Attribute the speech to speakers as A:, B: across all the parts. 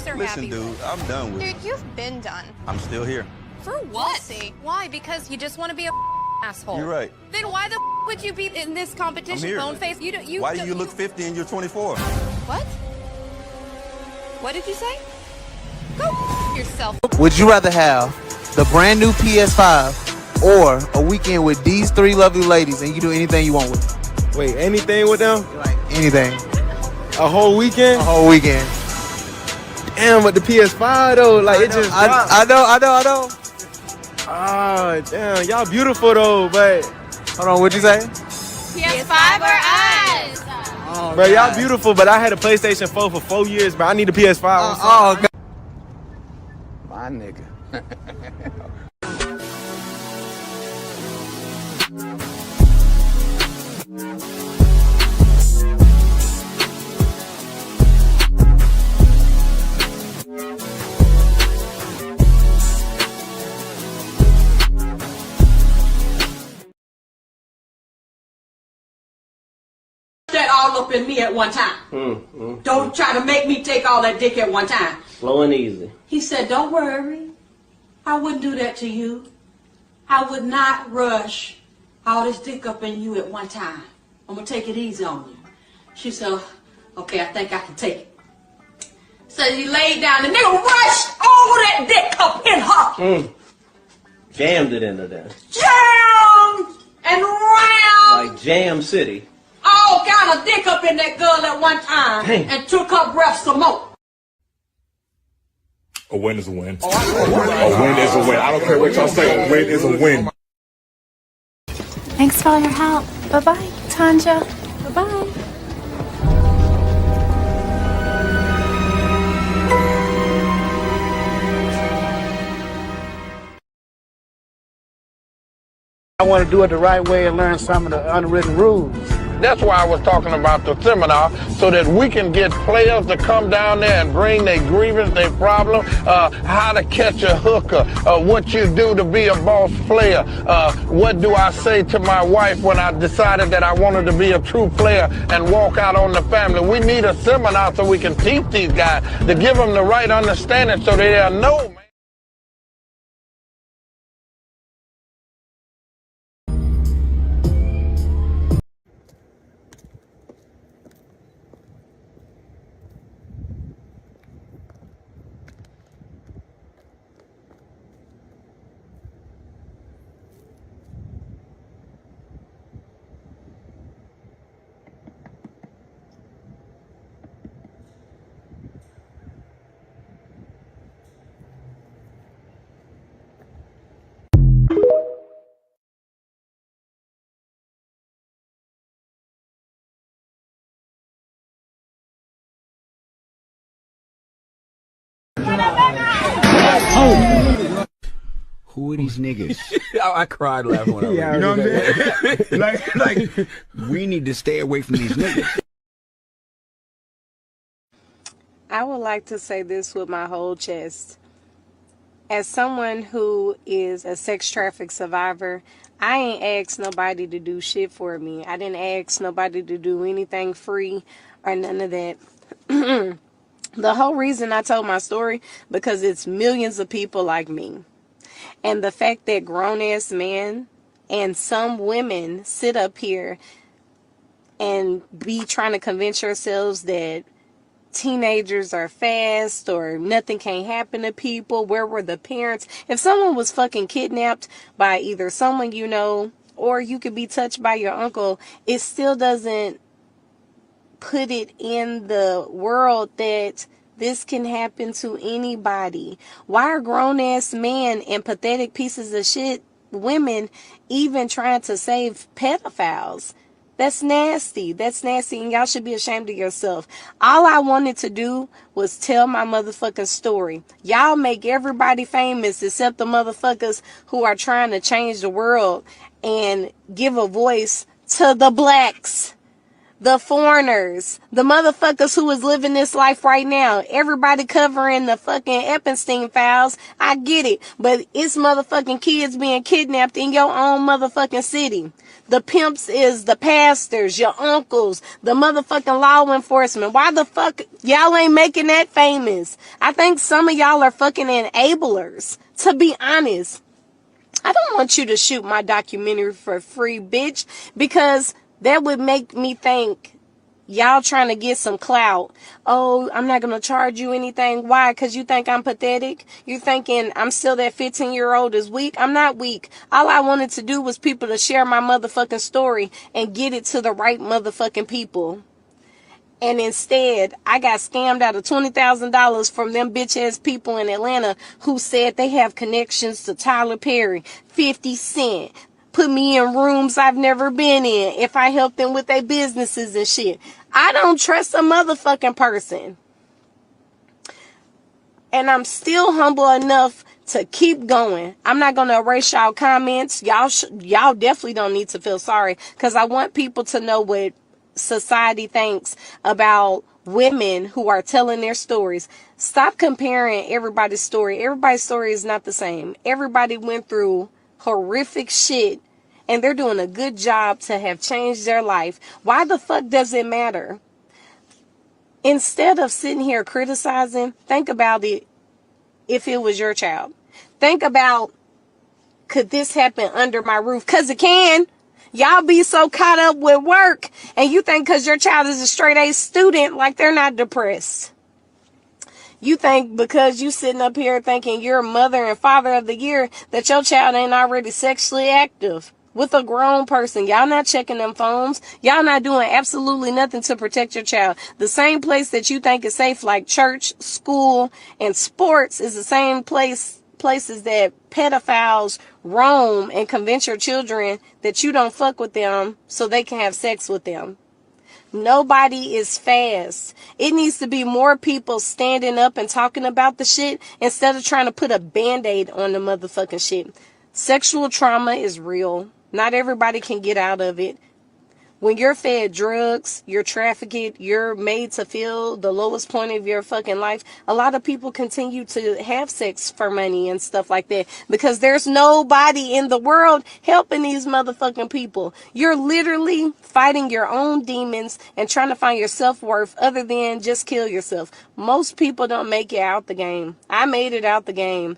A: they're
B: Listen,
A: happy
B: dude,
A: with.
B: I'm done with it.
A: Dude, you've been done.
B: I'm still here.
A: For what? We'll see. Why? Because you just want to be a asshole.
B: You're right.
A: Then why the would you be in this competition,
B: I'm here.
A: bone face?
B: Why do you look 50 and you're 24?
A: What? What did you say? Go yourself.
C: Would you rather have the brand new PS5 or a weekend with these three lovely ladies and you do anything you want with them?
D: Wait, anything with them?
C: Like anything.
D: A whole weekend?
C: A whole weekend.
D: Damn, but the PS5 though, like it just dropped.
C: I know.
D: Ah, damn, y'all beautiful though, but
C: Hold on, what'd you say?
A: PS5 or us?
C: Oh,
D: bro, y'all beautiful, but I had a PlayStation 4 for 4 years, but I need a PS5.
C: God. My nigga.
E: That all up in me at one time. Don't try to make me take all that dick at one time.
F: Slow and easy.
E: He said, don't worry. I wouldn't do that to you. I would not rush all this dick up in you at one time. I'm going to take it easy on you. She said, okay, I think I can take it. So he laid down. The nigga rushed all that dick up in her.
F: Jammed it into there.
E: Jammed and round.
F: Like Jam City.
E: All kind of dick up in that girl at one time.
F: Dang.
E: And took her breath some more.
G: A win is a win. A win is a win. I don't care what y'all say. A win is a win.
H: Thanks for all your help. Bye-bye, Tanja. Bye-bye.
I: I want to do it the right way and learn some of the unwritten rules.
J: That's why I was talking about the seminar, so that we can get players to come down there and bring their grievance, their problem, how to catch a hooker, what you do to be a boss player, what do I say to my wife when I decided that I wanted to be a true player and walk out on the family. We need a seminar so we can teach these guys, to give them the right understanding so they'll know, man.
K: Who are these niggas?
D: I cried laughing when I read it.
K: You know what I'm saying? like, we need to stay away from these niggas.
L: I would like to say this with my whole chest. As someone who is a sex traffic survivor, I ain't asked nobody to do shit for me. I didn't ask nobody to do anything free or none of that. The whole reason I told my story, because it's millions of people like me. And the fact that grown-ass men and some women sit up here and be trying to convince yourselves that teenagers are fast or nothing can't happen to people. Where were the parents? If someone was fucking kidnapped by either someone you know, or you could be touched by your uncle, it still doesn't put it in the world that this can happen to anybody. Why are grown-ass men and pathetic pieces of shit women even trying to save pedophiles? That's nasty. That's nasty, and y'all should be ashamed of yourself. All I wanted to do was tell my motherfucking story. Y'all make everybody famous except the motherfuckers who are trying to change the world and give a voice to the blacks. the foreigners, the motherfuckers who is living this life right now. Everybody covering the fucking Epstein files. I get it. But it's motherfucking kids being kidnapped in your own motherfucking city. The pimps is the pastors, your uncles, the motherfucking law enforcement. Why the fuck y'all ain't making that famous? I think some of y'all are fucking enablers, to be honest. I don't want you to shoot my documentary for free, bitch, because that would make me think y'all trying to get some clout. Oh, I'm not going to charge you anything. Why? Because you think I'm pathetic? You thinking I'm still that 15-year-old is weak? I'm not weak. All I wanted to do was people to share my motherfucking story and get it to the right motherfucking people. And instead, I got scammed out of $20,000 from them bitch-ass people in Atlanta who said they have connections to Tyler Perry, 50 Cent, put me in rooms I've never been in if I help them with their businesses and shit. I don't trust a motherfucking person. And I'm still humble enough to keep going. I'm not going to erase y'all comments. Y'all definitely don't need to feel sorry, because I want people to know what society thinks about women who are telling their stories. Stop comparing everybody's story. Everybody's story is not the same. Everybody went through horrific shit, and they're doing a good job to have changed their life. Why the fuck does it matter? Instead of sitting here criticizing, think about it if it was your child. Think about, could this happen under my roof? Because it can. Y'all be so caught up with work, and you think because your child is a straight A student, like they're not depressed. You think because you sitting up here thinking you're mother and father of the year, that your child ain't already sexually active with a grown person. Y'all not checking them phones. Y'all not doing absolutely nothing to protect your child. The same place that you think is safe, like church, school, and sports, is the same places that pedophiles roam and convince your children that you don't fuck with them so they can have sex with them. Nobody is fast. It needs to be more people standing up and talking about the shit instead of trying to put a band-aid on the motherfucking shit. Sexual trauma is real. Not everybody can get out of it. When you're fed drugs, you're trafficked, you're made to feel the lowest point of your fucking life, a lot of people continue to have sex for money and stuff like that because there's nobody in the world helping these motherfucking people. You're literally fighting your own demons and trying to find your self-worth other than just kill yourself. Most people don't make it out the game. I made it out the game.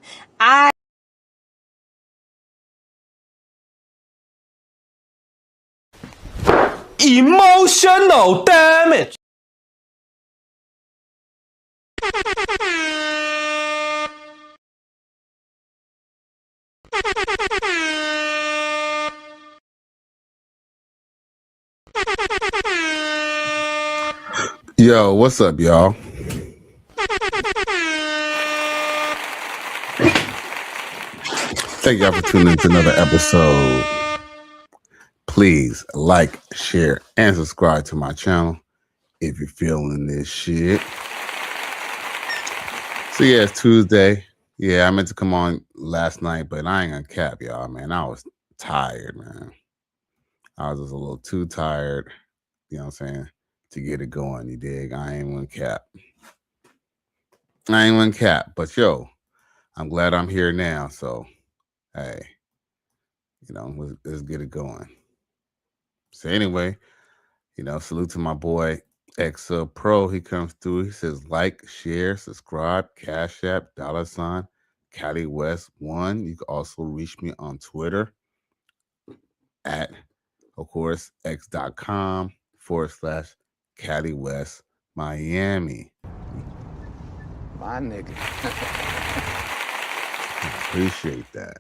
M: Emotional damage.
N: Yo, what's up, y'all? Thank y'all for tuning in to another episode. Please like, share, and subscribe to my channel if you're feeling this shit. So yeah, it's Tuesday. Yeah, I meant to come on last night, but I ain't gonna cap y'all, man. I was tired, man. I was just a little too tired, you know what I'm saying, to get it going, you dig? I ain't gonna cap. But yo, I'm glad I'm here now, so hey, you know, let's get it going. So anyway, you know, salute to my boy X Pro. He comes through. He says like, share, subscribe, Cash App, $ Cali West 1. You can also reach me on Twitter at, of course, x.com/Cali West Miami.
K: My nigga.
N: Appreciate that.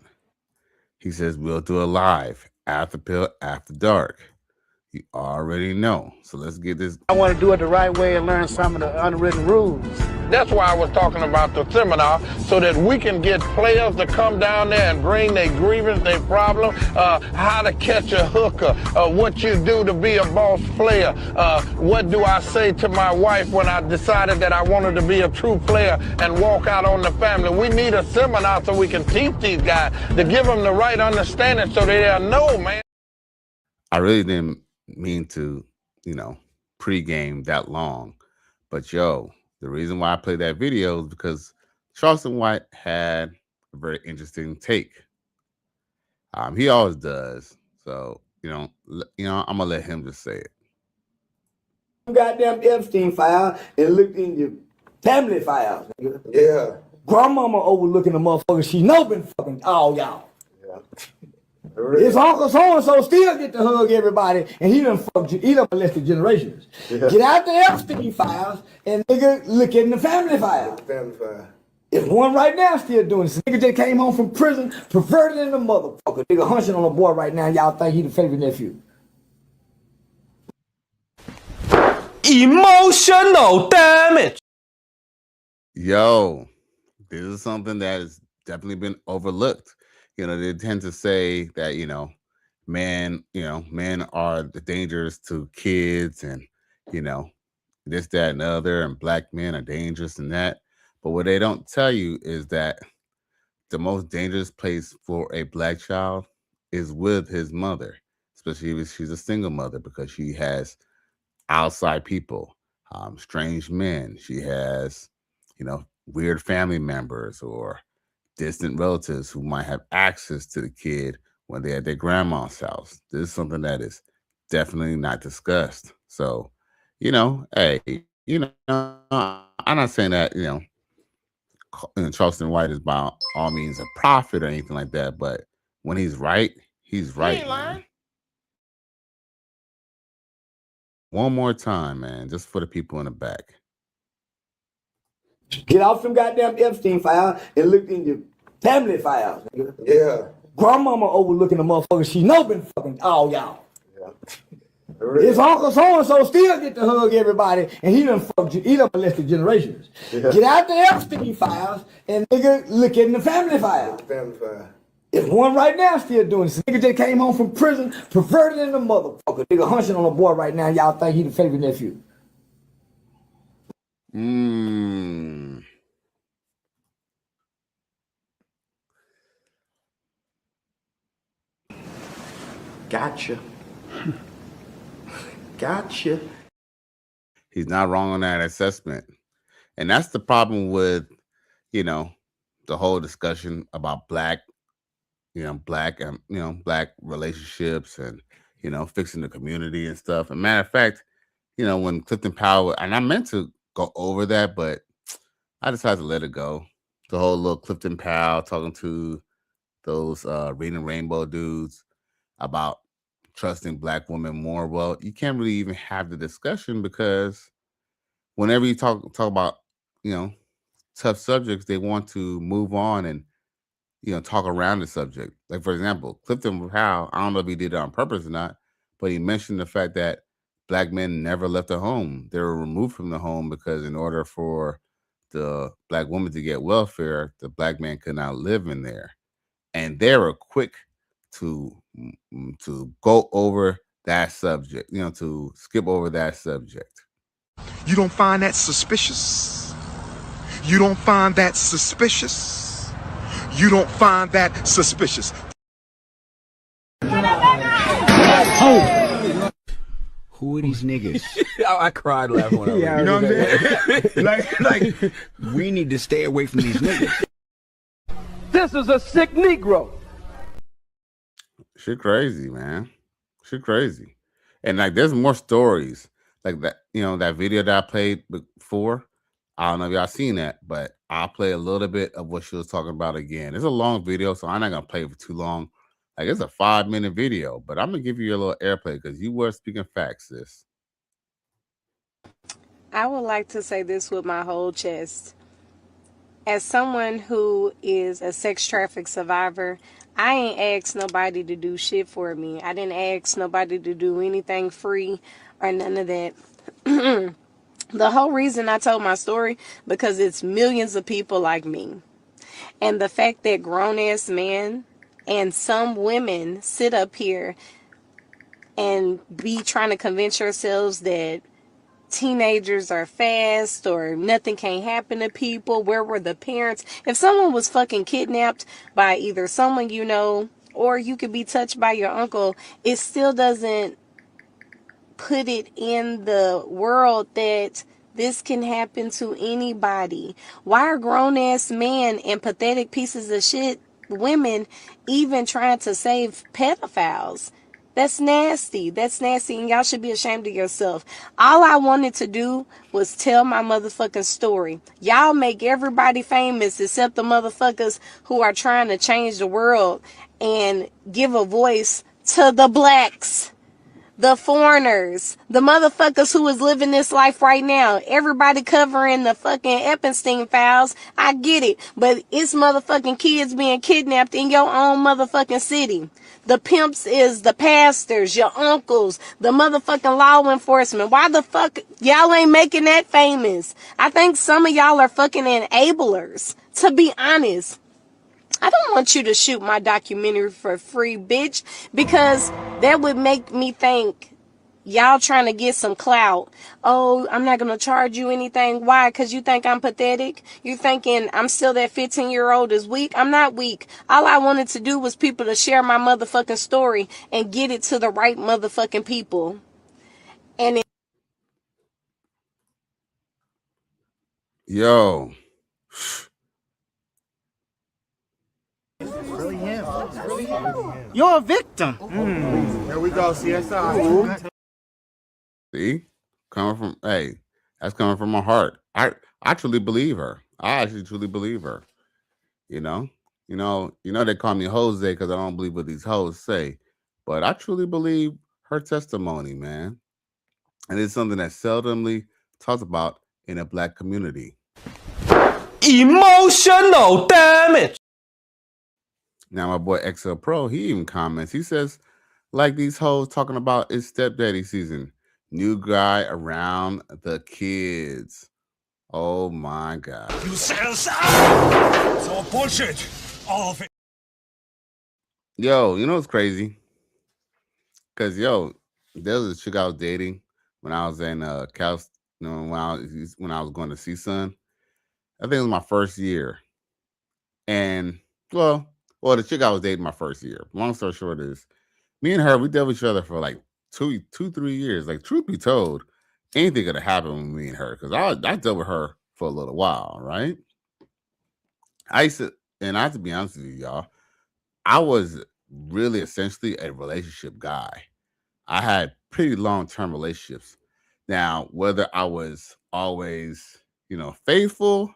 N: He says we'll do a live after pill after dark. You already know. So let's get this.
I: I want to do it the right way and learn some of the unwritten rules.
J: That's why I was talking about the seminar, so that we can get players to come down there and bring their grievance, their problem, how to catch a hooker, what you do to be a boss player, what do I say to my wife when I decided that I wanted to be a true player and walk out on the family. We need a seminar so we can teach these guys to give them the right understanding so they'll know, man.
N: I really didn't mean to, you know, pregame that long. But yo, the reason why I played that video is because Charleston White had a very interesting take. He always does. So, I'm gonna let him just say it.
M: Goddamn Epstein file and looked in your family files. Yeah. Grandmama overlooking the motherfucker she know been fucking all y'all. Yeah. His uncle so-and-so still get to hug everybody, and he done molested generations. Yeah. Get out the Epstein files and nigga look in the family file. Family file. There's one right now still doing this. Nigga just came home from prison, perverted in the motherfucker. Nigga hunching on a boy right now, y'all think he the favorite nephew.
F: Emotional damage.
N: Yo, this is something that has definitely been overlooked. They tend to say that, men are the dangers to kids and, this, that, and the other, and black men are dangerous and that. But what they don't tell you is that the most dangerous place for a black child is with his mother, especially if she's a single mother, because she has outside people, strange men. She has, weird family members or distant relatives who might have access to the kid when they're at their grandma's house. This is something that is definitely not discussed. So, hey, I'm not saying that, Charleston White is by all means a prophet or anything like that, but when he's right, he's right, man. One more time, man, just for the people in the back.
M: Get off them goddamn Epstein file and look in your family files. Yeah. Grandmama overlooking the motherfucker she know been fucking all y'all. Yeah. His uncle so-and-so still get to hug everybody, and he done molested generations. Yeah. Get out the Epstein files and nigga look in the family file. Family file. There's one right now still doing this. Nigga just came home from prison, perverted in the motherfucker. Nigga hunching on a boy right now, y'all think he the favorite nephew.
K: Gotcha. Gotcha.
N: He's not wrong on that assessment. And that's the problem with, the whole discussion about black relationships and, fixing the community and stuff. And matter of fact, when Clifton Powell, and I meant to go over that, but I decided to let it go. The whole little Clifton Powell talking to those Reading Rainbow dudes about trusting black women more. Well, you can't really even have the discussion because whenever you talk about, tough subjects, they want to move on and, talk around the subject. Like, for example, Clifton Powell, I don't know if he did it on purpose or not, but he mentioned the fact that black men never left the home. They were removed from the home because in order for the black woman to get welfare, the black man could not live in there. And they were quick to go over that subject, to skip over that subject.
G: You don't find that suspicious? You don't find that suspicious? You don't find that suspicious?
K: Oh. Who are these niggas?
D: I cried laughing when I read it.
G: You know what I'm saying? like,
K: we need to stay away from these niggas.
I: This is a sick Negro.
N: Shit crazy, man. Shit crazy. And like there's more stories. Like that, that video that I played before. I don't know if y'all seen that, but I'll play a little bit of what she was talking about again. It's a long video, so I'm not gonna play it for too long. Like it's a 5-minute video, but I'm gonna give you a little airplay because you were speaking facts, sis.
L: I would like to say this with my whole chest. As someone who is a sex traffic survivor, I ain't asked nobody to do shit for me. I didn't ask nobody to do anything free or none of that. The whole reason I told my story, because it's millions of people like me. And the fact that grown-ass men and some women sit up here and be trying to convince yourselves that teenagers are fast or nothing can't happen to people. Where were the parents? If someone was fucking kidnapped by either someone you know or you could be touched by your uncle, it still doesn't put it in the world that this can happen to anybody. Why are grown-ass men and pathetic pieces of shit women even trying to save pedophiles? That's nasty. That's nasty, and y'all should be ashamed of yourself. All I wanted to do was tell my motherfucking story. Y'all make everybody famous except the motherfuckers who are trying to change the world and give a voice to the blacks, the foreigners, the motherfuckers who is living this life right now. Everybody covering the fucking Epstein files. I get it. But it's motherfucking kids being kidnapped in your own motherfucking city. The pimps is the pastors, your uncles, the motherfucking law enforcement. Why the fuck y'all ain't making that famous? I think some of y'all are fucking enablers, to be honest. I don't want you to shoot my documentary for free, bitch, because that would make me think y'all trying to get some clout. Oh, I'm not going to charge you anything. Why? Because you think I'm pathetic? You thinking I'm still that 15-year-old is weak? I'm not weak. All I wanted to do was people to share my motherfucking story and get it to the right motherfucking people. And
N: Yo.
I: You're a victim.
D: Here we go, CSI.
N: See? That's coming from my heart. I truly believe her. I actually truly believe her. You know they call me Jose because I don't believe what these hoes say. But I truly believe her testimony, man. And it's something that's seldomly talked about in a black community.
F: Emotional damage.
N: Now my boy XL Pro, he even comments. He says, like these hoes talking about it's stepdaddy season. New guy around the kids. Oh my God.
O: You sell it's all bullshit. All of it.
N: Yo, you know what's crazy? Because, there was a chick I was dating when I was in Charleston, when I was going to CSUN. I think it was my first year. And, well, the chick I was dating my first year. Long story short is, me and her, we dealt with each other for like 3 years. Like, truth be told, anything could have happened with me and her, because I dealt with her for a little while, right? I have to be honest with you, y'all, I was really essentially a relationship guy. I had pretty long-term relationships. Now, whether I was always, faithful,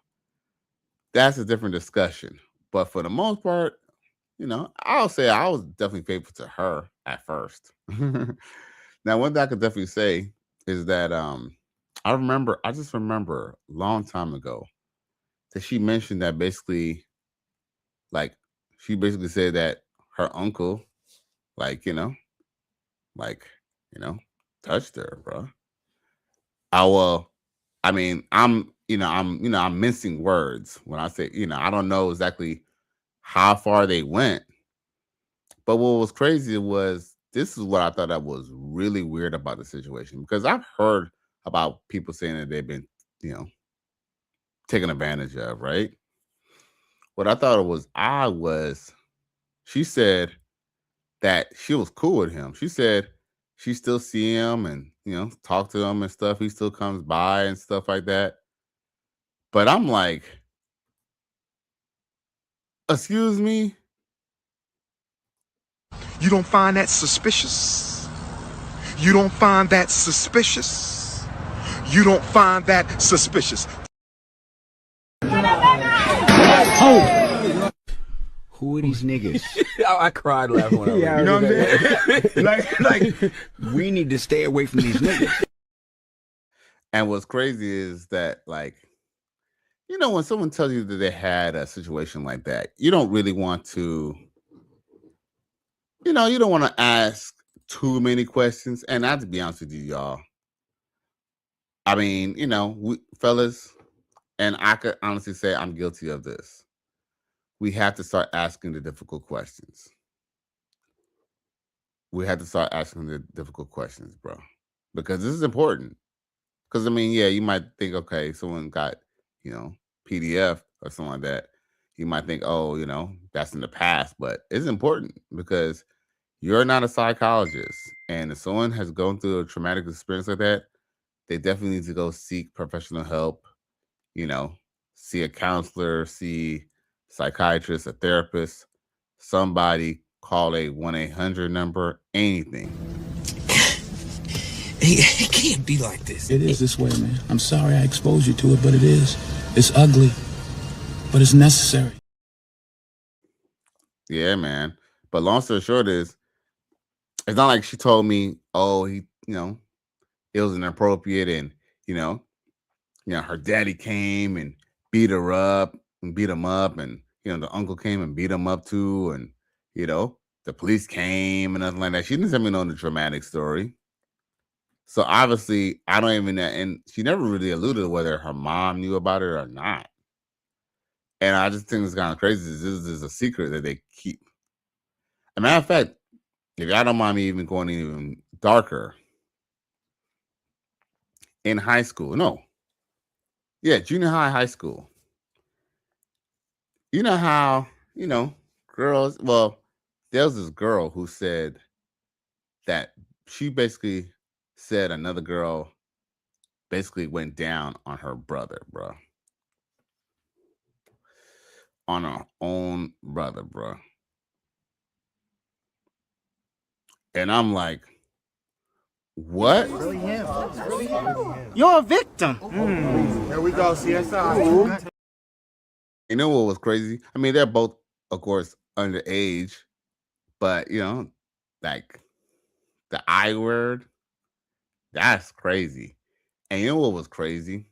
N: that's a different discussion. But for the most part, I'll say I was definitely faithful to her at first. Now, one thing I could definitely say is that I just remember a long time ago that she mentioned that basically said that her uncle, touched her, bro. I'm mincing words when I say, I don't know exactly how far they went. But what was crazy was, this is what I thought that was really weird about the situation, because I've heard about people saying that they've been, taken advantage of, right? What I thought it was odd was, she said that she was cool with him. She said she still see him and, talk to him and stuff. He still comes by and stuff like that. But I'm like, excuse me?
G: You don't find that suspicious? You don't find that suspicious? You don't find that suspicious?
K: Who are these niggas?
D: I cried laughing when I read it.
K: You know what I'm saying? like, we need to stay away from these niggas.
N: And what's crazy is that, when someone tells you that they had a situation like that, you don't really want to, you don't want to ask too many questions. And I have to be honest with you, y'all. I mean, fellas, and I could honestly say I'm guilty of this. We have to start asking the difficult questions. We have to start asking the difficult questions, bro. Because this is important. Because, you might think, okay, someone got, PDF or something like that. You might think, oh, that's in the past. But it's important because, You're not a psychologist. And if someone has gone through a traumatic experience like that, they definitely need to go seek professional help, see a counselor, see psychiatrist, a therapist, somebody, call a 1-800 number, anything.
O: It can't be like this.
P: It is this way, man. I'm sorry I exposed you to it, but it is. It's ugly, but it's necessary.
N: Yeah, man. But long story short is, it's not like she told me, oh, he, it was inappropriate and, her daddy came and beat her up and beat him up and, the uncle came and beat him up too. And, the police came and nothing like that. She didn't tell me no dramatic story. So obviously, I don't even know. And she never really alluded to whether her mom knew about it or not. And I just think it's kind of crazy. This is a secret that they keep. As a matter of fact, if y'all don't mind me even going even darker, in high school, junior high school, you know how, girls, well, there was this girl who said that she basically said another girl basically went down on her brother, bro. On her own brother, bro. And I'm like, what?
I: Really him. Really him. You're a victim. There we go, CSI.
N: You know what was crazy? I mean, they're both, of course, underage, but, like the I word, that's crazy. And you know what was crazy?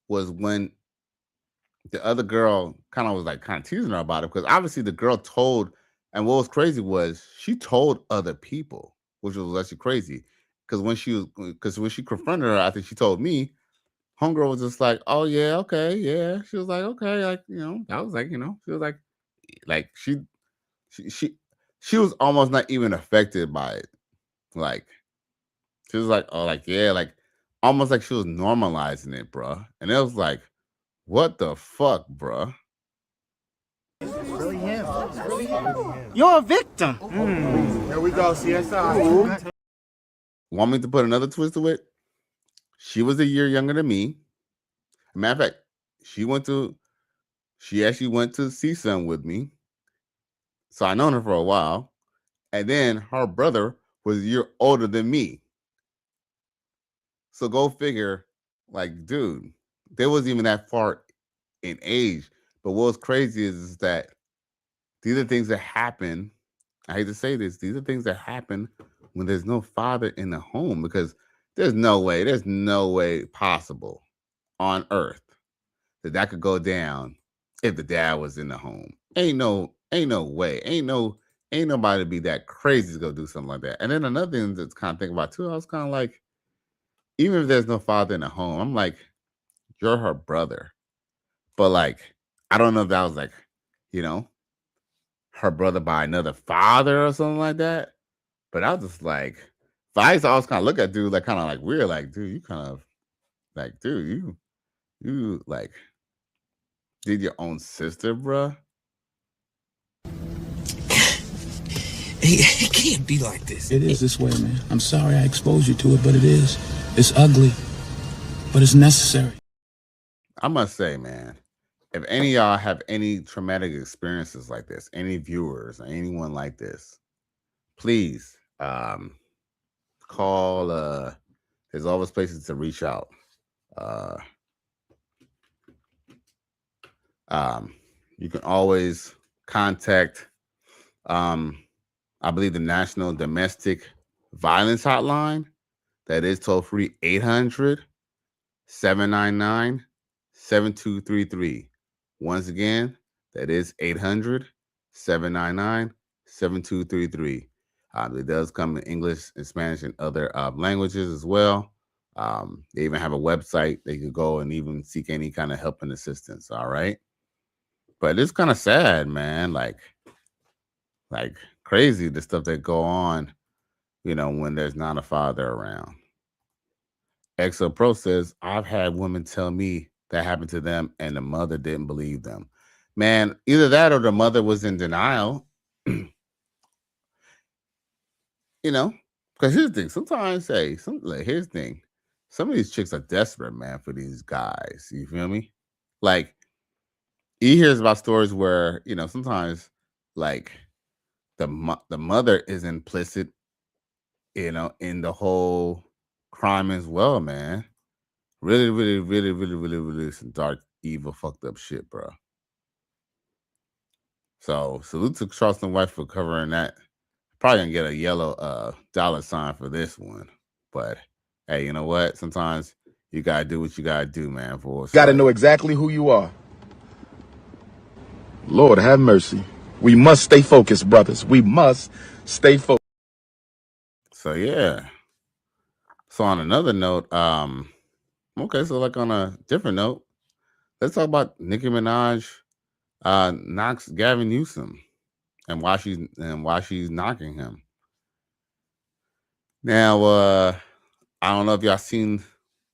N: Was when the other girl kind of teasing her about it, because obviously the girl told, and what was crazy was she told other people, which was actually crazy. Because when she confronted her, I think she told me, homegirl was just like, oh yeah, okay, yeah. She was like, okay, like, that was like, she was like she was almost not even affected by it. Like, she was like, oh, like, yeah, like almost like she was normalizing it, bro. And it was like, what the fuck, bro?
I: Really him. Really him. You're a victim. There we go, CSI.
N: Want me to put another twist to it? She was a year younger than me. Matter of fact, she actually went to see some with me. So I known her for a while. And then her brother was a year older than me. So go figure, like, dude, they wasn't even that far in age. But what's crazy is that these are things that happen. I hate to say this. These are things that happen when there's no father in the home, because there's no way possible on earth that could go down if the dad was in the home. Ain't no way. Ain't nobody be that crazy to go do something like that. And then another thing that's kind of thinking about too, I was kind of like, even if there's no father in the home, I'm like, you're her brother. But like, I don't know if that was like, her brother by another father or something like that. But I was just like, I used to always kind of look at dude like kind of like weird, like, dude, you kind of like, dude, you like did your own sister, bruh.
O: It can't be like this.
P: It is this way, man. I'm sorry I exposed you to it, but it is. It's ugly, but it's necessary.
N: I must say, man, if any of y'all have any traumatic experiences like this, any viewers or anyone like this, please call. There's always places to reach out. You can always contact I believe the National Domestic Violence Hotline. That is toll free 800-799-7233. Once again, that is 800-799-7233. It does come in English and Spanish and other languages as well. They even have a website they could go and even seek any kind of help and assistance. All right. But it's kind of sad, man. Like crazy, the stuff that go on, when there's not a father around. XO Pro says, I've had women tell me that happened to them and the mother didn't believe them. Man, either that or the mother was in denial. you know, because here's the thing. Sometimes, here's the thing. Some of these chicks are desperate, man, for these guys. You feel me? Like, he hears about stories where, sometimes, like, the mother is implicit, in the whole crime as well, man. Really, really, really, really, really, really some dark, evil, fucked up shit, bro. So salute to Charleston White for covering that. Probably gonna get a yellow $sign for this one. But hey, you know what? Sometimes you gotta do what you gotta do, man.
G: Gotta know exactly who you are. Lord have mercy. We must stay focused, brothers. We must stay focused.
N: So yeah. So on another note, okay, so like on a different note, let's talk about Nicki Minaj knocks Gavin Newsom and why she's knocking him. Now, I don't know if y'all seen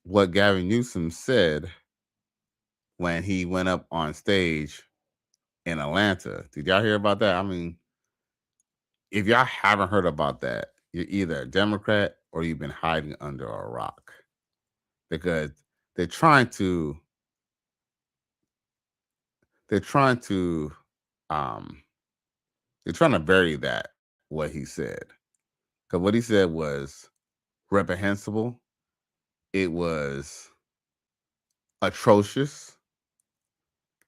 N: what Gavin Newsom said when he went up on stage in Atlanta. Did y'all hear about that? I mean, if y'all haven't heard about that, you're either a Democrat or you've been hiding under a rock, because they're trying to bury that, what he said. Because what he said was reprehensible. It was atrocious,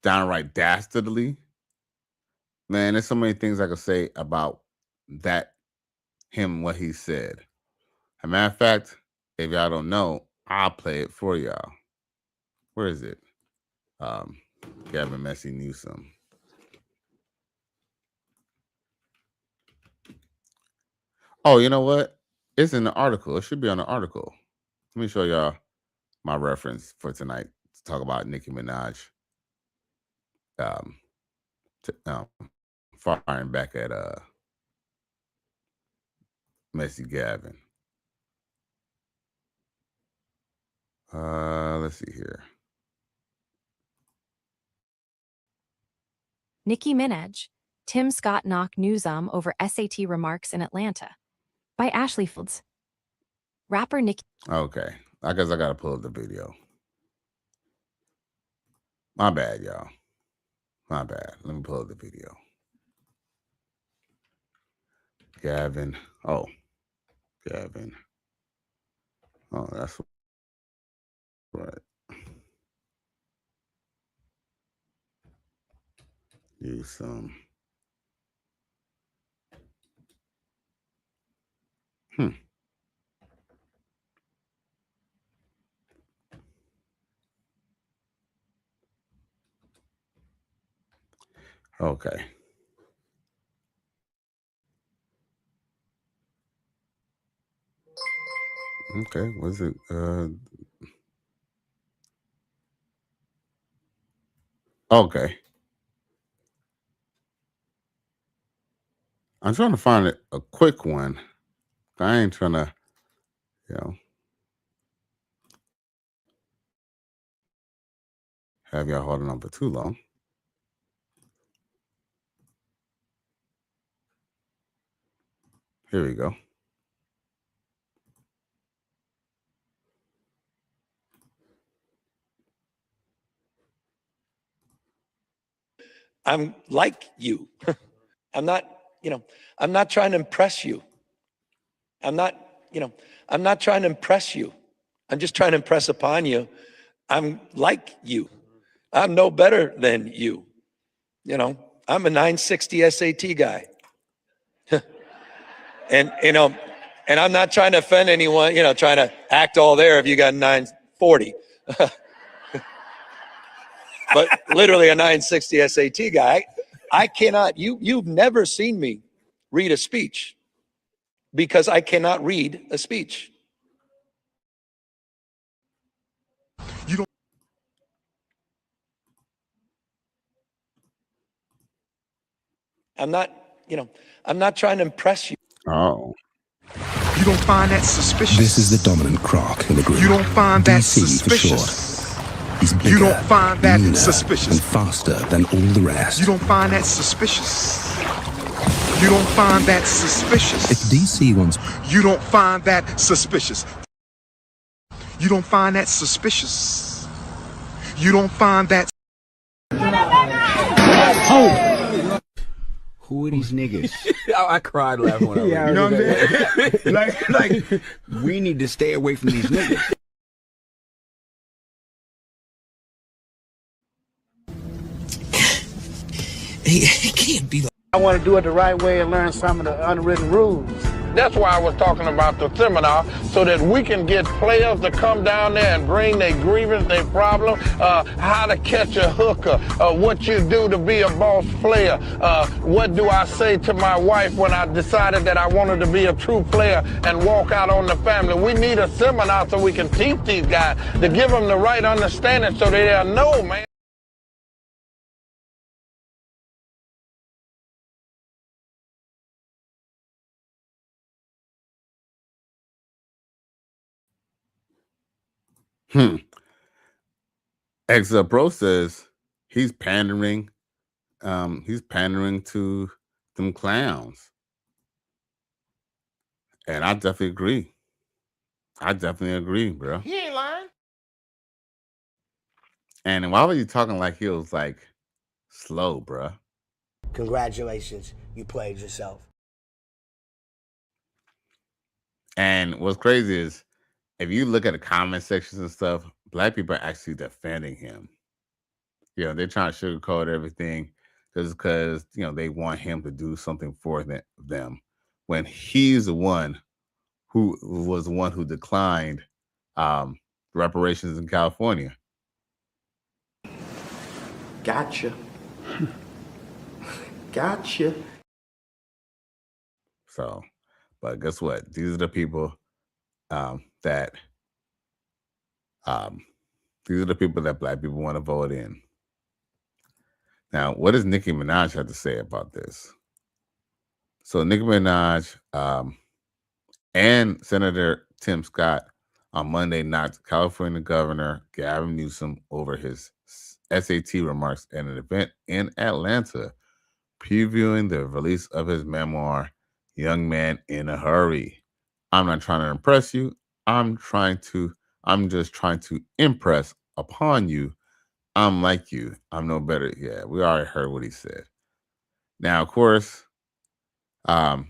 N: downright dastardly. Man, there's so many things I could say about that, what he said. As a matter of fact, if y'all don't know, I'll play it for y'all. Where is it? Gavin Messy Newsom. Oh, you know what? It's in the article. It should be on the article. Let me show y'all my reference for tonight to talk about Nicki Minaj firing back at Messy Gavin. Let's see here.
Q: Nicki Minaj, Tim Scott knocked Newsom over SAT remarks in Atlanta. By Ashley Fields. Rapper Nicki.
N: Okay. I guess I gotta pull up the video. My bad, y'all. My bad. Let me pull up the video. Gavin. Oh, Gavin. Oh, that's right. Newsom. Okay. Okay, was it okay. I'm trying to find a quick one. I ain't trying to, have y'all holding on for too long. Here we go.
R: I'm like you. I'm not trying to impress you. I'm not trying to impress you. I'm just trying to impress upon you. I'm like you. I'm no better than you. I'm a 960 SAT guy. And I'm not trying to offend anyone, trying to act all there if you got 940. But literally a 960 SAT guy. I cannot, you've never seen me read a speech because I cannot read a speech. I'm not trying to impress you.
N: Oh.
G: You don't find that suspicious?
P: This is the dominant croc in the group.
G: You don't find that
P: DC
G: suspicious?
P: He's bigger,
G: You don't find that
P: meaner,
G: suspicious?
P: and faster than all the rest.
G: You don't find that suspicious? You don't find that suspicious.
P: If DC wants,
G: You don't find that suspicious. You don't find that suspicious. You don't find that.
K: Who are these niggas?
D: I cried laughing when I read it.
K: You know what I'm saying? like, we need to stay away from these niggas.
I: It can't be like. I want to do it the right way and learn some of the unwritten rules.
J: That's why I was talking about the seminar, so that we can get players to come down there and bring their grievance, their problem, how to catch a hooker, what you do to be a boss player, what do I say to my wife when I decided that I wanted to be a true player and walk out on the family. We need a seminar so we can teach these guys, to give them the right understanding so they'll know, man.
N: Pro says he's pandering to them clowns. And I definitely agree. Bro.
I: He ain't lying.
N: And why were you talking like he was like slow, bro?
I: Congratulations, you played yourself.
N: And what's crazy is if you look at the comment sections and stuff, black people are actually defending him. You know, they're trying to sugarcoat everything just because, you know, they want him to do something for them when he's the one who was the one who declined reparations in California.
I: Gotcha. Gotcha.
N: So, but guess what? These are the people that black people want to vote in. Now, what does Nicki Minaj have to say about this? So Nicki Minaj and Senator Tim Scott on Monday knocked California Governor Gavin Newsom over his SAT remarks at an event in Atlanta, previewing the release of his memoir, Young Man in a Hurry. I'm not trying to impress you. I'm just trying to impress upon you. I'm like you. I'm no better. Yeah, we already heard what he said. Now, of course, now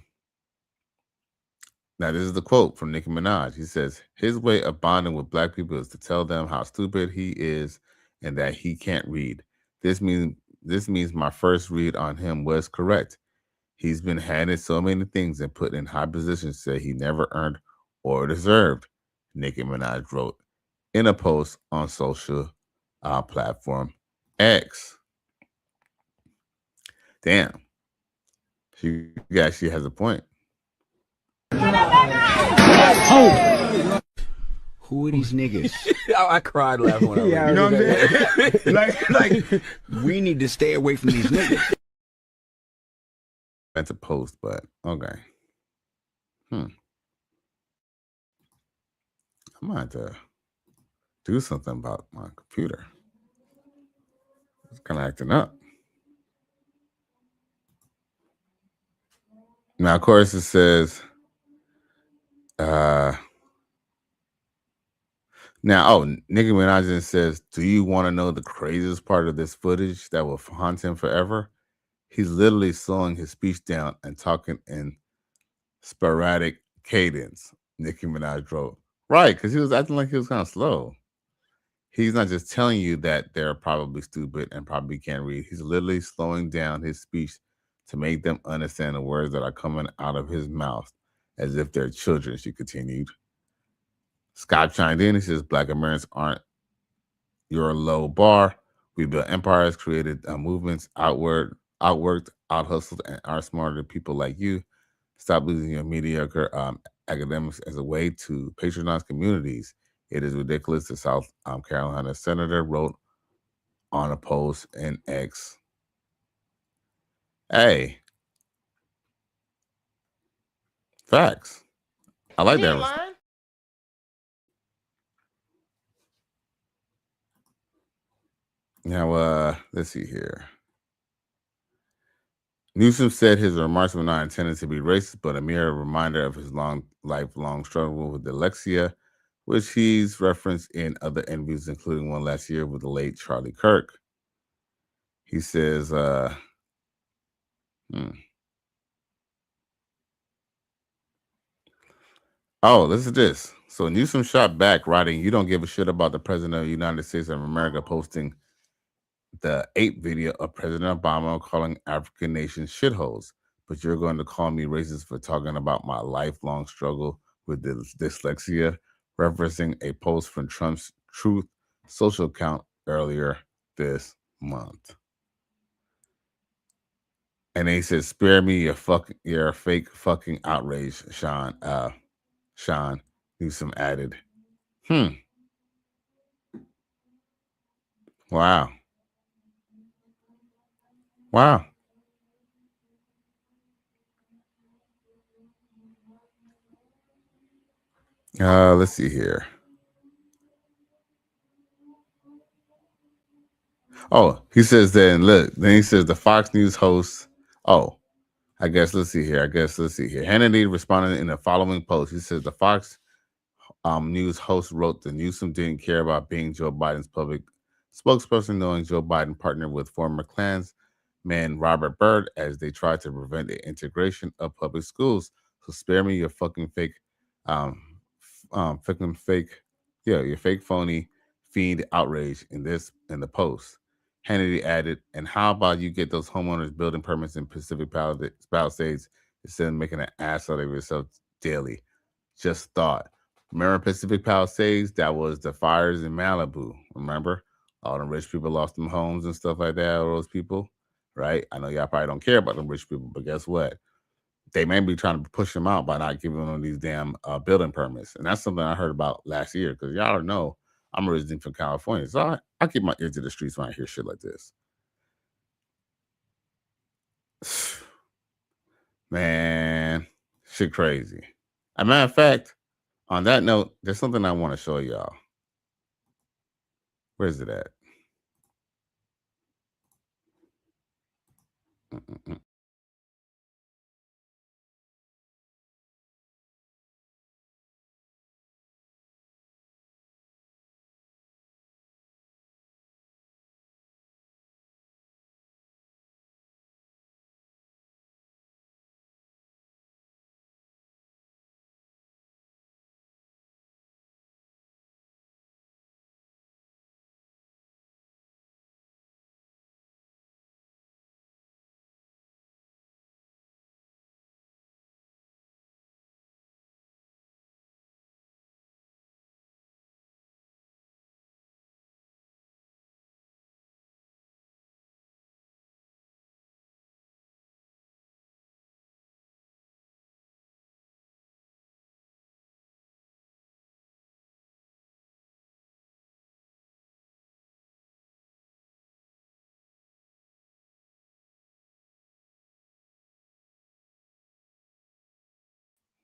N: this is the quote from Nicki Minaj. He says, his way of bonding with black people is to tell them how stupid he is and that he can't read. This means my first read on him was correct. He's been handed so many things and put in high positions that he never earned or deserved, Nicki Minaj wrote in a post on social platform X. Damn. She actually has a point.
K: Who are these niggas?
D: I cried laughing when I read it.
K: You know what I'm saying? like, we need to stay away from these niggas.
N: That's a post, but okay. I might have to do something about my computer. It's kind of acting up. Now, of course, it says, Nicki Minaj says, do you want to know the craziest part of this footage that will haunt him forever? He's literally slowing his speech down and talking in sporadic cadence, Nicki Minaj wrote. Right, because he was acting like he was kind of slow. He's not just telling you that they're probably stupid and probably can't read. He's literally slowing down his speech to make them understand the words that are coming out of his mouth as if they're children, she continued. Scott chimed in. He says, Black Americans aren't your low bar. We built empires, created movements, outworked, out-hustled, and are smarter than people like you. Stop losing your mediocre academics as a way to patronize communities. It is ridiculous, the South Carolina senator wrote on a post in X. Hey. Facts. I like that. Now, let's see here. Newsom said his remarks were not intended to be racist, but a mere reminder of his lifelong struggle with dyslexia, which he's referenced in other interviews, including one last year with the late Charlie Kirk. He says, Oh, listen to this. So Newsom shot back, writing, "You don't give a shit about the president of the United States of America," posting the ape video of President Obama calling African nations shitholes. But you're going to call me racist for talking about my lifelong struggle with dyslexia, referencing a post from Trump's Truth social account earlier this month. And he said, "Spare me your fake fucking outrage, Sean." Sean Newsom added, Wow. Wow. Let's see here. Oh, he says then he says the Fox News host. Oh, let's see here. Hannity responded in the following post. He says the Fox News host wrote that Newsom didn't care about being Joe Biden's public spokesperson, knowing Joe Biden partnered with former Klansman Robert Byrd as they tried to prevent the integration of public schools. So spare me your fucking fake, your fake phony fiend outrage in the post. Hannity added, "And how about you get those homeowners building permits in Pacific Palisades instead of making an ass out of yourself daily? Just thought. Remember Pacific Palisades? That was the fires in Malibu. Remember? All the rich people lost them homes and stuff like that, all those people, right? I know y'all probably don't care about them rich people, but guess what? They may be trying to push them out by not giving them these damn building permits. And that's something I heard about last year, because y'all know I'm originally from California. So I keep my ear to the streets when I hear shit like this. Man, shit crazy. As a matter of fact, on that note, there's something I want to show y'all. Where is it at?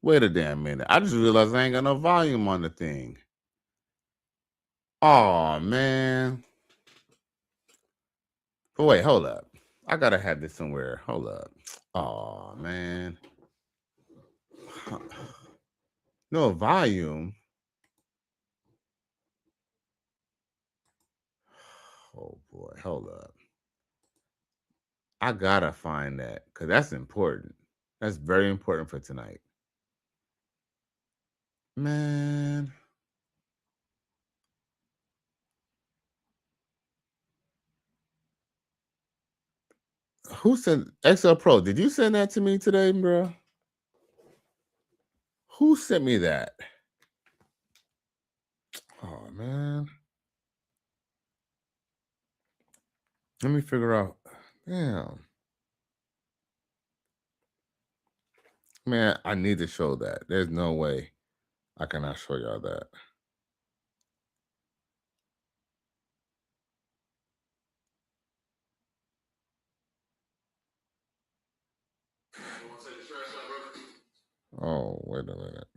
N: Wait a damn minute. I just realized I ain't got no volume on the thing. Oh, man. But wait, hold up. I gotta have this somewhere. Hold up. Oh, man. No volume. Oh, boy. Hold up. I gotta find that, because that's important. That's very important for tonight. Man. Who sent XL Pro? Did you send that to me today, bro? Who sent me that? Oh, man. Let me figure out. Damn. Man, I need to show that. There's no way I cannot show y'all that. Oh, wait a minute.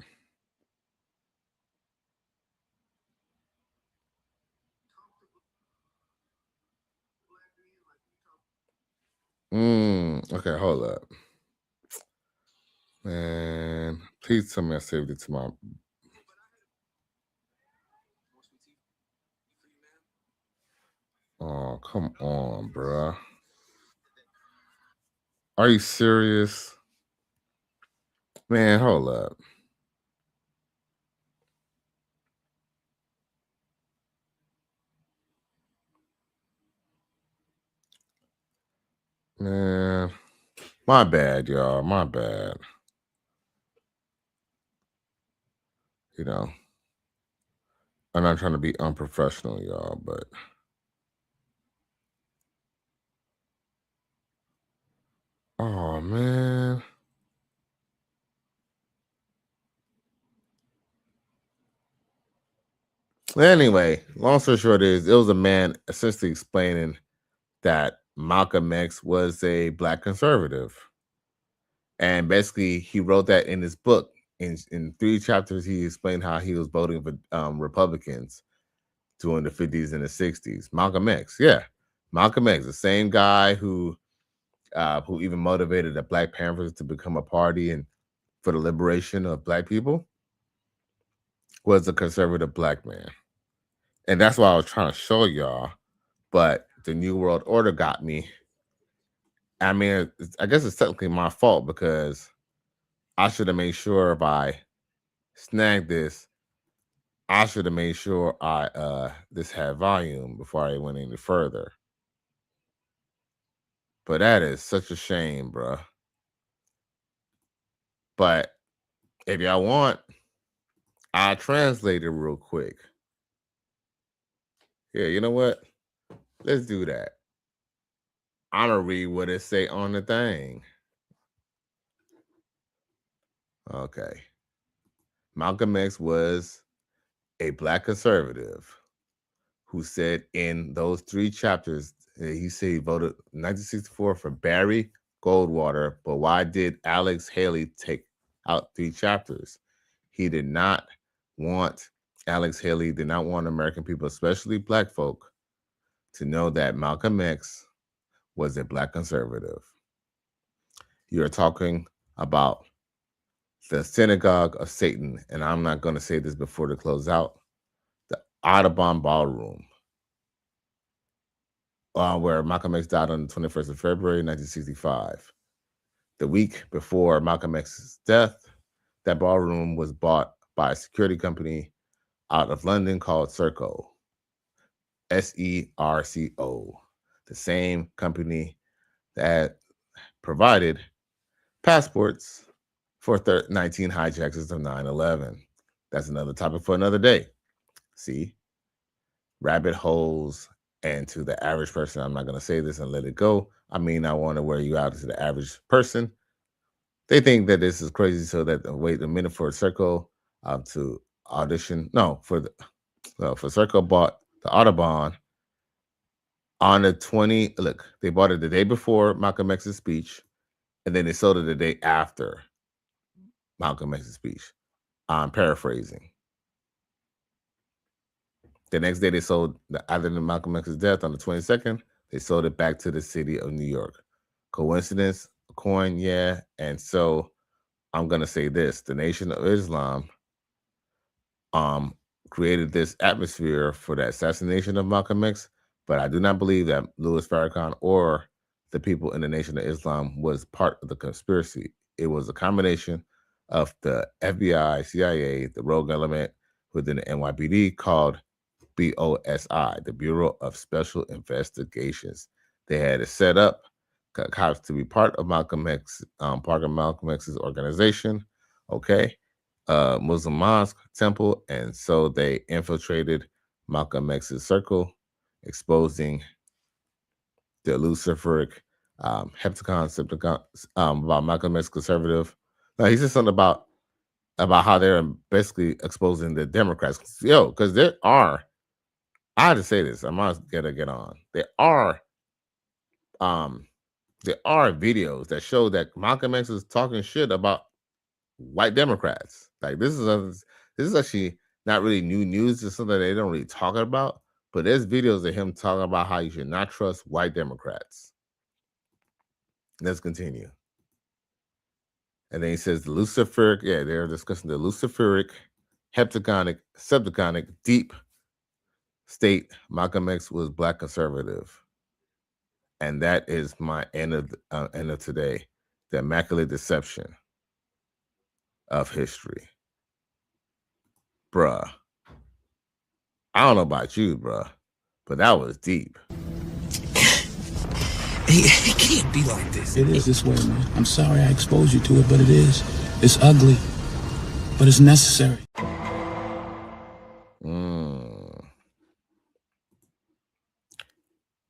N: Okay, hold up. Man, please tell me I saved it to my. Oh, come on, bruh. Are you serious? Man, hold up. Man, my bad, y'all. My bad. You know, I'm not trying to be unprofessional, y'all, but oh man. Anyway, long story short is it was a man essentially explaining that Malcolm X was a black conservative. And basically he wrote that in his book. In 3 chapters, he explained how he was voting for Republicans during the 50s and the 60s. Malcolm X, yeah. Malcolm X, the same guy who even motivated the Black Panthers to become a party and for the liberation of black people, was a conservative black man. And that's what I was trying to show y'all. But the New World Order got me. I mean, I guess it's technically my fault because I should have made sure if I snagged this, I should have made sure this had volume before I went any further. But that is such a shame, bro. But if y'all want, I'll translate it real quick. Yeah, you know what? Let's do that. I'm gonna read what it say on the thing. Okay. Malcolm X was a black conservative who said in those 3 chapters, he said he voted 1964 for Barry Goldwater, but why did Alex Haley take out 3 chapters? He did not want, Alex Haley did not want American people, especially black folk, to know that Malcolm X was a black conservative. You're talking about the synagogue of Satan, and I'm not going to say this before to close out, the Audubon Ballroom, where Malcolm X died on the 21st of February, 1965. The week before Malcolm X's death, that ballroom was bought by a security company out of London called Serco, S-E-R-C-O, the same company that provided passports for 19 hijackers of 9/11. That's another topic for another day. See, rabbit holes, and to the average person, I'm not going to say this and let it go. I mean, I want to wear you out to the average person. They think that this is crazy, so that wait a minute for a Circle to audition. No, for Circle bought the Audubon on the 20. Look, they bought it the day before Malcolm X's speech, and then they sold it the day after Malcolm X's speech. I'm paraphrasing. The next day, they sold after Malcolm X's death on the 22nd. They sold it back to the city of New York. Coincidence? Coin, yeah. And so I'm gonna say this: the Nation of Islam created this atmosphere for the assassination of Malcolm X, but I do not believe that Louis Farrakhan or the people in the Nation of Islam was part of the conspiracy. It was a combination of the FBI, CIA, the rogue element within the NYPD called BOSI, the Bureau of Special Investigations. They had it set up cops to be part of Malcolm X's organization. Okay. Muslim mosque, temple, and so they infiltrated Malcolm X's circle, exposing the Luciferic heptagon about Malcolm X conservative. Now he said something about how they're basically exposing the Democrats. Yo, because there are, I had to say this, I'm not gonna get on. There are videos that show that Malcolm X is talking shit about white Democrats. Like this is actually not really new news. It's something they don't really talk about. But there's videos of him talking about how you should not trust white Democrats. Let's continue. And then he says the luciferic, yeah, they're discussing the luciferic, heptagonic, septagonic, deep state. Malcolm X was black conservative. And that is my end of today. The immaculate deception of history. Bruh. I don't know about you, bruh, but that was deep.
P: It can't be like this. It is this way, man. I'm sorry I exposed you to it, but it is. It's ugly, but it's necessary.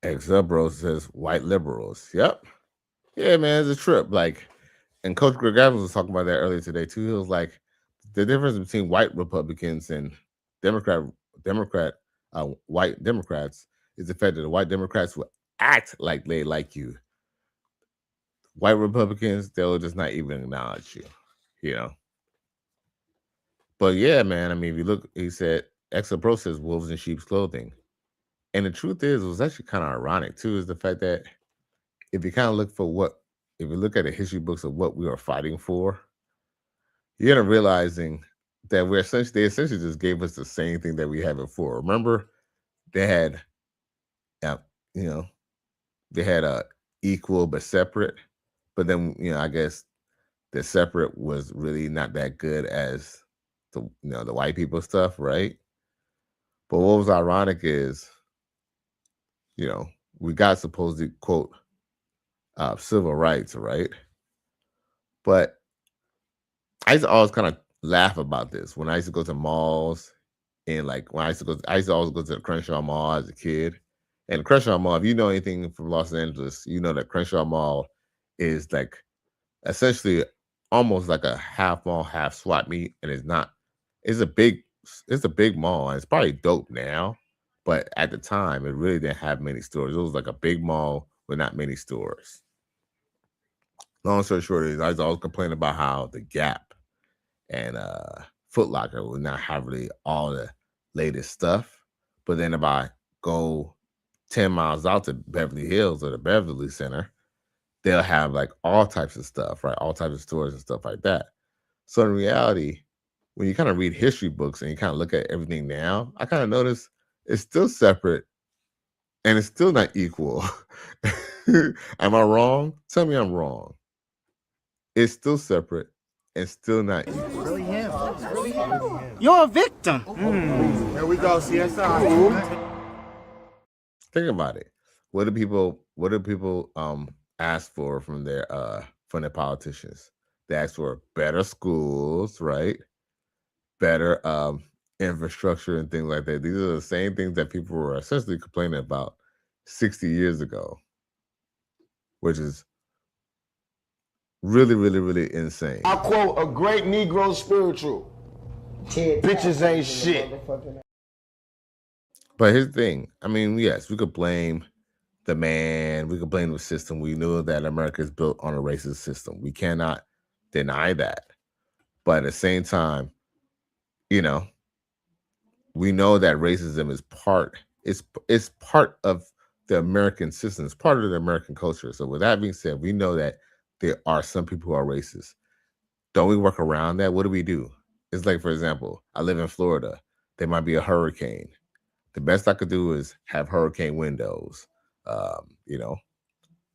N: Ex-Bro says white liberals. Yep. Yeah, man, it's a trip. Like, and Coach Gavin was talking about that earlier today too. He was like, the difference between white Republicans and white Democrats is the fact that the white Democrats will act like they like you. White Republicans, they'll just not even acknowledge you, you know. But yeah, man, I mean, if you look, he said, Ex-Bro says wolves in sheep's clothing. And the truth is, it was actually kind of ironic too, is the fact that if you kind of look for if you look at the history books of what we are fighting for, you're gonna realizing that they essentially just gave us the same thing that we had before. Remember, they had, they had equal but separate, but then I guess the separate was really not that good as the the white people stuff, right? But what was ironic is, we got supposedly quote civil rights, right? But I used to always kind of laugh about this when I used to go to malls, and like when I used to always go to the Crenshaw Mall as a kid. And Crenshaw Mall, if you know anything from Los Angeles, you know that Crenshaw Mall is like essentially almost like a half mall, half swap meet, and it's a big mall, and it's probably dope now, but at the time it really didn't have many stores. It was like a big mall with not many stores. Long story short is I was always complaining about how the Gap and Foot Locker would not have really all the latest stuff. But then if I go 10 miles out to Beverly Hills or the Beverly Center, they'll have like all types of stuff, right? All types of stores and stuff like that. So in reality, when you kind of read history books and you kind of look at everything now, I kind of notice it's still separate and it's still not equal. Am I wrong? Tell me I'm wrong. It's still separate and still not equal.
I: Really him. You're a victim. Here we go, CSI.
N: Think about it. What do people ask for from their politicians? They ask for better schools, right? Better infrastructure and things like that. These are the same things that people were essentially complaining about 60 years ago, which is really, really, really insane.
S: I quote a great Negro spiritual. Bitches ain't shit.
N: But here's the thing. I mean, yes, we could blame the man. We could blame the system. We know that America is built on a racist system. We cannot deny that. But at the same time, we know that racism is it's part of the American system. It's part of the American culture. So with that being said, we know that there are some people who are racist. Don't we work around that? What do? It's like, for example, I live in Florida. There might be a hurricane. The best I could do is have hurricane windows,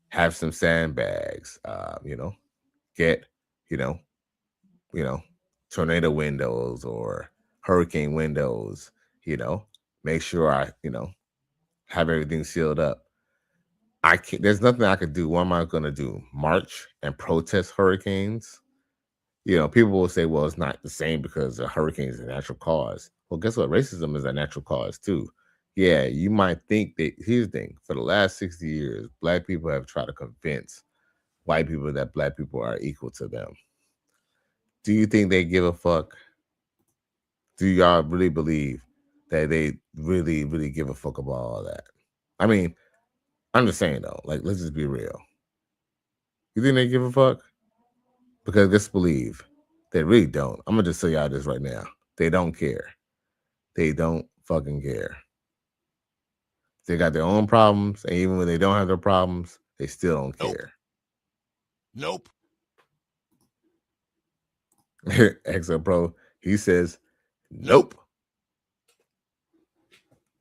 N: have some sandbags, get, tornado windows or hurricane windows, make sure I, have everything sealed up. There's nothing I could do. What am I going to do? March and protest hurricanes? People will say, well, it's not the same because a hurricane is a natural cause. Well, guess what? Racism is a natural cause too. Yeah, you might think that, here's the thing, for the last 60 years, Black people have tried to convince white people that Black people are equal to them. Do you think they give a fuck? Do y'all really believe that they really, really give a fuck about all that? I mean, I'm just saying though, like, let's just be real. You think they give a fuck? Because let's believe they really don't. I'm gonna just tell y'all this right now. They don't care. They don't fucking care. They got their own problems, and even when they don't have their problems, they still don't care.
O: Nope.
N: XO Pro, he says, nope.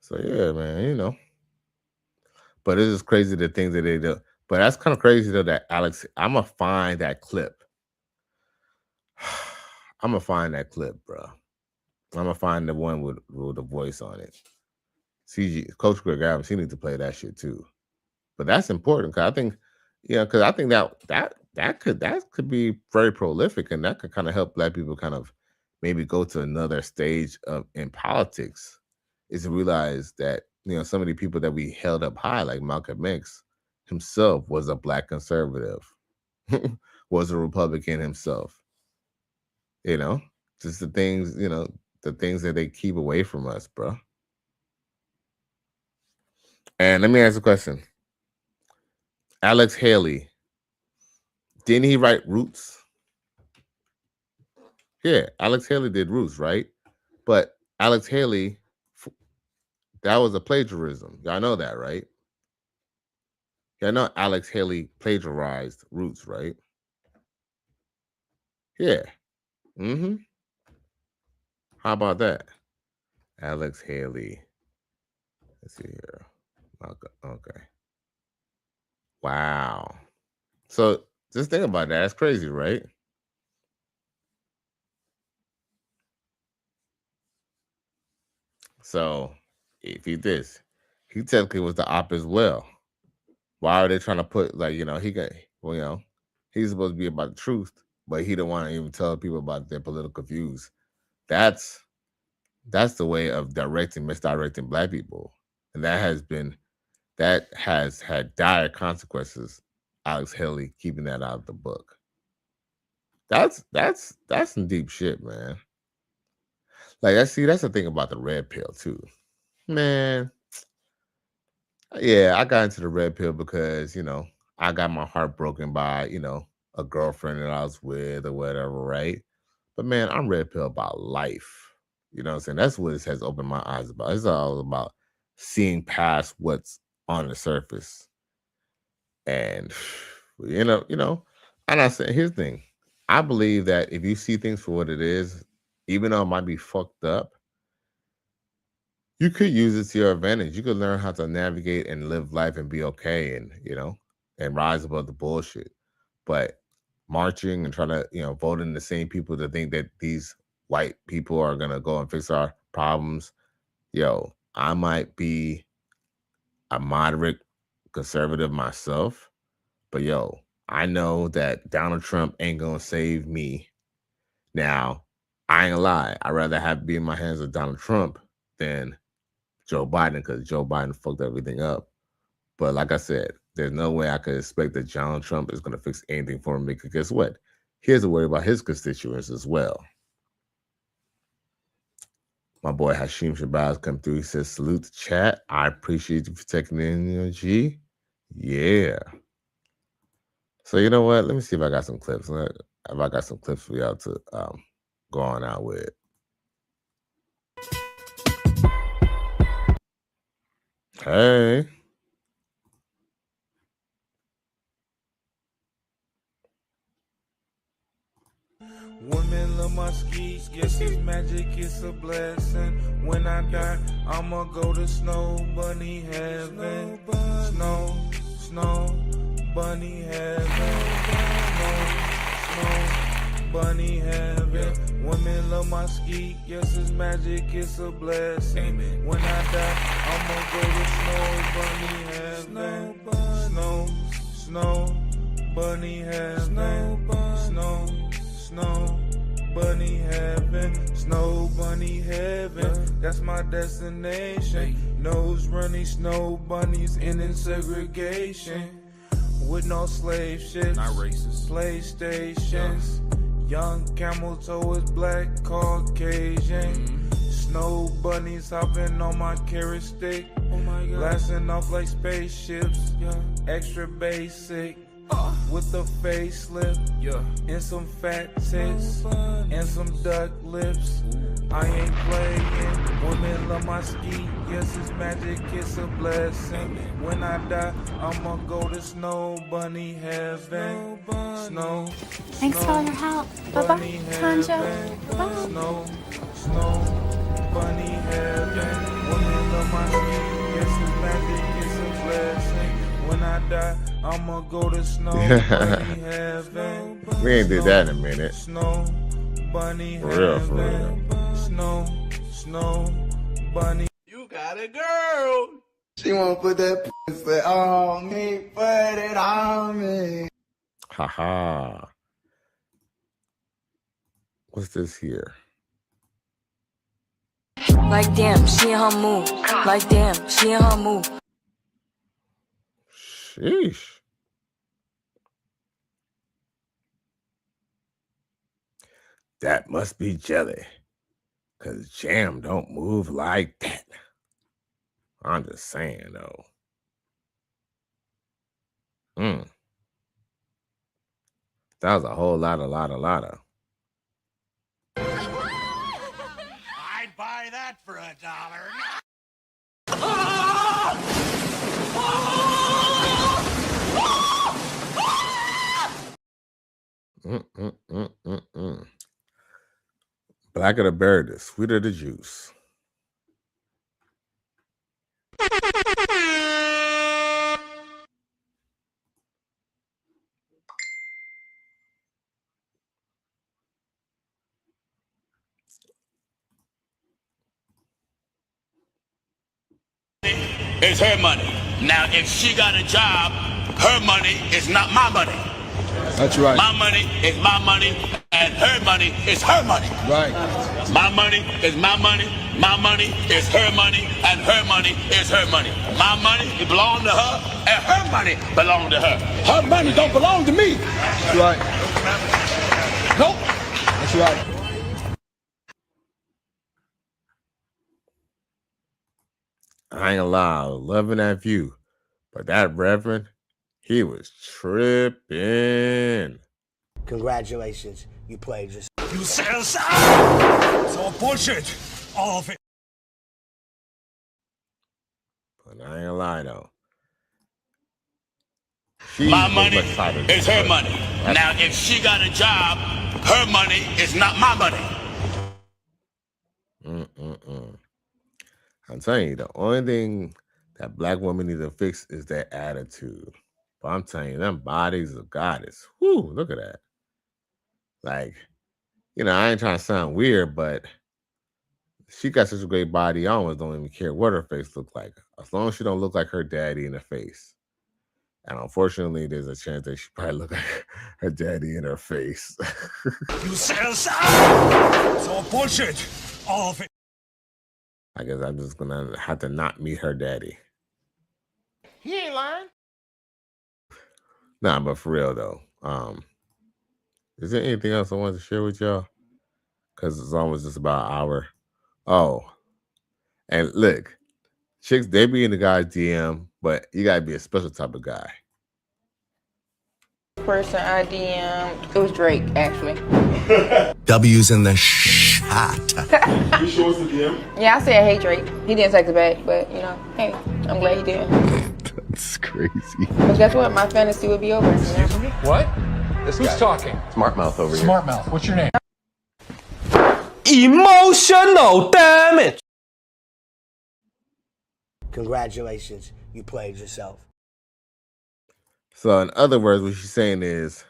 N: So yeah, man, you know. But it's just crazy the things that they do. But that's kind of crazy though that Alex, I'm gonna find that clip. I'm gonna find that clip, bro. I'm gonna find the one with the voice on it. CG Coach Gavin, she needs to play that shit too. But that's important because I think, because I think that could be very prolific and that could kind of help Black people kind of maybe go to another stage in politics. Is to realize that some of the people that we held up high, like Malcolm X himself, was a Black conservative, was a Republican himself. Just the things that they keep away from us, bro. And let me ask a question. Alex Haley, didn't he write Roots? Yeah, Alex Haley did Roots, right? But Alex Haley, that was a plagiarism. Y'all know that, right? Y'all know Alex Haley plagiarized Roots, right? Yeah. Mm-hmm. How about that? Alex Haley. Let's see here. Okay. Wow. So just think about that. That's crazy, right? So if he technically was the op as well. Why are they trying to put he's supposed to be about the truth, but he don't want to even tell people about their political views. That's the way of misdirecting Black people. And that has had dire consequences. Alex Haley keeping that out of the book. That's some deep shit, man. That's the thing about the red pill too, man. Yeah, I got into the red pill because I got my heart broken by a girlfriend that I was with or whatever, right? But man, I'm red pill about life. You know what I'm saying? That's what it has opened my eyes about. It's all about seeing past what's on the surface. And and I say, here's the thing. I believe that if you see things for what it is, even though it might be fucked up, you could use it to your advantage. You could learn how to navigate and live life and be okay and and rise above the bullshit. But marching and trying to, vote in the same people to think that these white people are gonna go and fix our problems. I might be a moderate conservative myself, but I know that Donald Trump ain't gonna save me. Now, I ain't gonna lie. I'd rather be in my hands with Donald Trump than Joe Biden, because Joe Biden fucked everything up. But like I said, there's no way I could expect that Donald Trump is gonna fix anything for me, because guess what? He has to worry about his constituents as well. My boy Hashim Shabazz come through. He says, salute the chat. I appreciate you for taking in, G. Yeah. So you know what? Let me see if I got some clips. If I got some clips for y'all to go on out with. Hey.
T: Women love my skis, yes it's magic, it's a blessing. When I die, I'ma go to Snow Bunny Heaven. Snow Bunny Heaven. Snow Bunny Heaven. Women love my ski, yes it's magic, it's a blessing. When I die, I'ma go to Snow Bunny Heaven. Snow Bunny Heaven. Snow Bunny Heaven, Snow Bunny Heaven, that's my destination. Nose running snow bunnies in segregation. With no slave ships, not racist. PlayStations, young camel toe is black Caucasian. Snow bunnies hopping on my carrot stick, blasting off like spaceships, extra basic. with a facelift, and some fat tits, and some duck lips. I ain't playing. Women love my ski. Yes, it's magic. It's a blessing. When I die, I'ma go to Snow Bunny Heaven. Snow.
H: Thanks for all your help. Bye-bye, Tanja. Bye.
T: Snow Bunny Heaven. Women love my ski. Yes, it's magic. It's a blessing. When I die, I'ma go to Snow Bunny Heaven.
N: We ain't did that in a minute.
T: Snow Bunny
N: For real, for real.
T: Snow Bunny.
I: You got a girl. She wanna put that pussy on me, put it on me.
N: Haha. What's this here?
U: Like damn, she in her move. Like damn, she in her move.
N: Sheesh. That must be jelly. Cause jam don't move like that. I'm just saying though. That was a whole lot of.
O: I'd buy that for $1.
N: Blacker the berry, the sweeter the juice.
O: It's her money. Now, if she got a job, her money is not my money.
D: That's right.
O: My money is my money, and her money is her money.
D: Right.
O: My money is my money, my money is her money, and her money is her money. My money it belongs to her, and her money belongs to her. Her money don't belong to me.
D: That's right.
O: Nope.
D: That's right.
N: I ain't gonna lie, I was loving that view. But that reverend, he was tripping.
I: Congratulations, you played yourself.
O: You said it's all bullshit. All of it.
N: But I ain't gonna lie though.
O: My money is her money. Now, if she got a job, her money is not my money.
N: I'm telling you, the only thing that black women need to fix is their attitude. But I'm telling you, them bodies of goddess. Whoo, look at that. Like, you know, I ain't trying to sound weird, but she got such a great body, I almost don't even care what her face look like. As long as she don't look like her daddy in the face. And unfortunately, there's a chance that she probably look like her daddy in her face.
O: You said it's all bullshit. All of it.
N: I guess I'm just gonna have to not meet her daddy.
I: He ain't lying.
N: Nah, but for real though, is there anything else I wanted to share with y'all? Because it's almost just about an hour. Oh, and look, chicks, they be in the guy's DM, but you gotta be a special type of guy.
V: Person I DM'd, it was Drake, actually.
W: W's in the shot.
S: You sure it's the DM?
V: Yeah, I said, hey, Drake. He didn't text it back, but, you know, hey, I'm glad he did.
N: That's crazy.
V: But guess what? My fantasy would be over.
X: Excuse me? What?
W: This
X: Who's
W: guy.
X: talking?
W: Smart mouth over here.
X: Smart mouth. What's your name?
F: Emotional damage.
I: Congratulations, you played yourself.
N: So in other words, what she's saying is,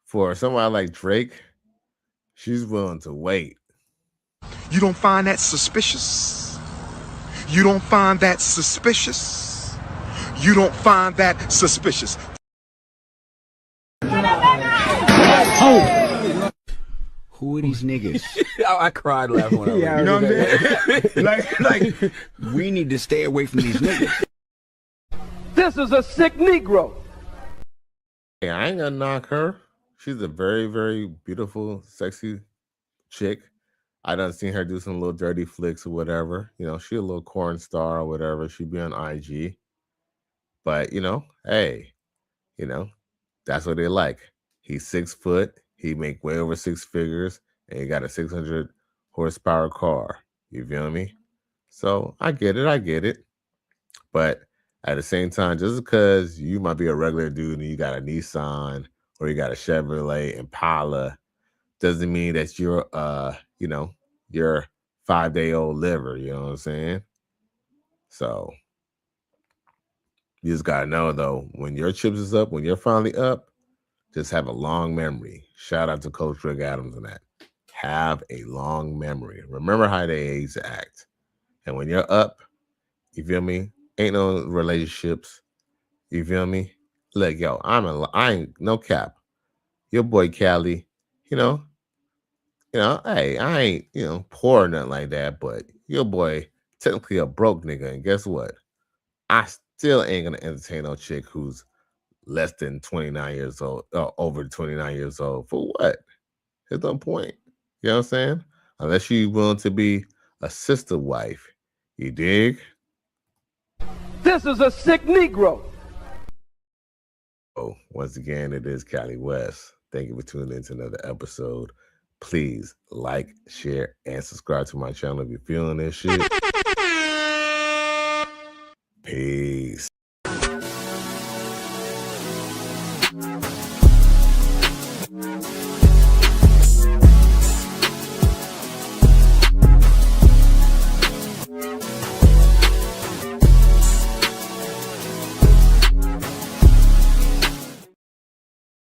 N: for somebody like Drake, she's willing to wait.
G: You don't find that suspicious? You don't find that suspicious? You don't find that suspicious?
K: Oh. Who are these niggas?
D: I cried laughing when I
K: yeah,
D: you know what I'm saying?
K: like, we need to stay away from these niggas.
D: This is a sick Negro.
N: Hey, I ain't gonna knock her. She's a very, very beautiful, sexy chick. I done seen her do some little dirty flicks or whatever. You know, she a little corn star or whatever. She be on IG. But, you know, hey, you know, That's what they like. He's 6 foot. He make way over 6 figures, and he got a 600 horsepower car. You feel me? So I get it. But at the same time, just because you might be a regular dude and you got a Nissan or you got a Chevrolet Impala, doesn't mean that you're your 5-day-old liver. You know what I'm saying? So you just gotta know though, when your chips is up, when you're finally up, just have a long memory. Shout out to Coach Rick Adams and that. Have a long memory. Remember how they used to act. And when you're up, you feel me? Ain't no relationships. You feel me? Look, yo, I ain't no cap. Your boy Cali, hey, I ain't, poor or nothing like that, but your boy technically a broke nigga. And guess what? I still ain't gonna entertain no chick who's less than 29 years old, over 29 years old. For what? There's no point. You know what I'm saying? Unless you're willing to be a sister wife. You dig?
F: This is a sick Negro.
N: Oh, once again, it is Cali West. Thank you for tuning in to another episode. Please like, share, and subscribe to my channel if you're feeling this shit. Peace.